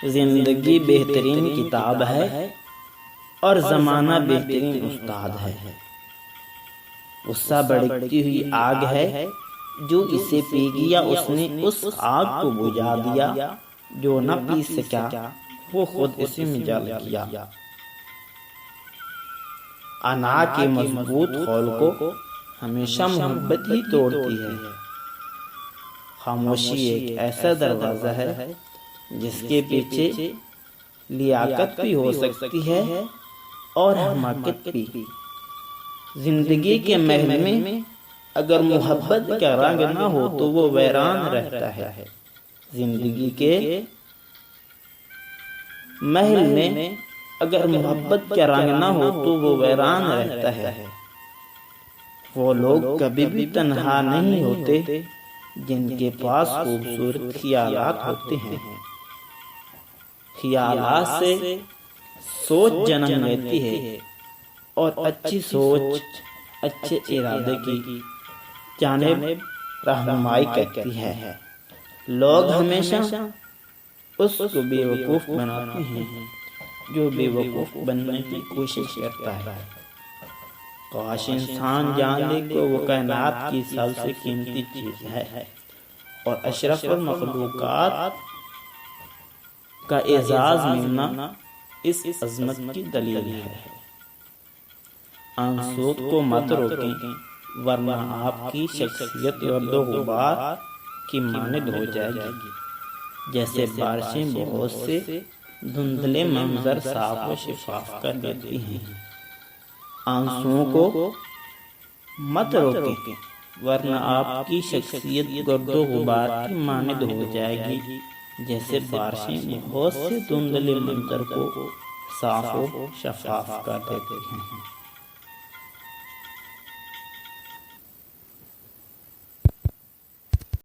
زندگی بہترین کتاب ہے اور زمانہ بہترین استاد ہے۔ غصہ بھڑکتی ہوئی آگ ہے، جو اسے پی گیا اس نے اس آگ کو بجھا دیا، جو نہ پی سکا وہ خود اسے میں جل گیا۔ انا کے مضبوط خول کو ہمیشہ محبت ہی توڑتی ہے۔ خاموشی ایک ایسا دروازہ ہے جس کے پیچھے لیاقت بھی ہو سکتی ہے اور حماقت بھی۔ زندگی کے محل میں اگر محبت کا رنگ نہ ہو تو وہ ویران رہتا ہے۔ زندگی کے محل میں اگر محبت کا رنگ نہ ہو تو وہ ویران رہتا ہے۔ وہ لوگ کبھی بھی تنہا نہیں ہوتے جن کے پاس خوبصورت خیالات ہوتے ہیں۔ خیالات سے سوچ جنم لیتی ہے اور اچھی سوچ اچھے ارادے کی جانب رہنمائی کرتی ہے۔ لوگ ہمیشہ اس کو بے وقوف بناتے ہیں جو بے وقوف بننے کی کوشش کرتا ہے۔ کاش انسان جان لے کہ وہ کائنات کی سب سے قیمتی چیز ہے اور اشرف المخلوقات کا اعزاز ملنا اس عظمت کی دلیل ہے۔ آنسو کو مت روکیں ورنہ آپ کی شخصیت گرد و غبار کی مانند ہو جائے گی۔ جیسے بارشیں بہت سے دھندلے منظر صاف و شفاف کر دیتی ہیں، آنسوؤں کو مت روکیں ورنہ آپ کی شخصیت گرد و غبار کی مانند ہو جائے گی۔ جیسے بارشیں بہت سے دھندلے منظر کو صاف و شفاف کر دیتی ہیں۔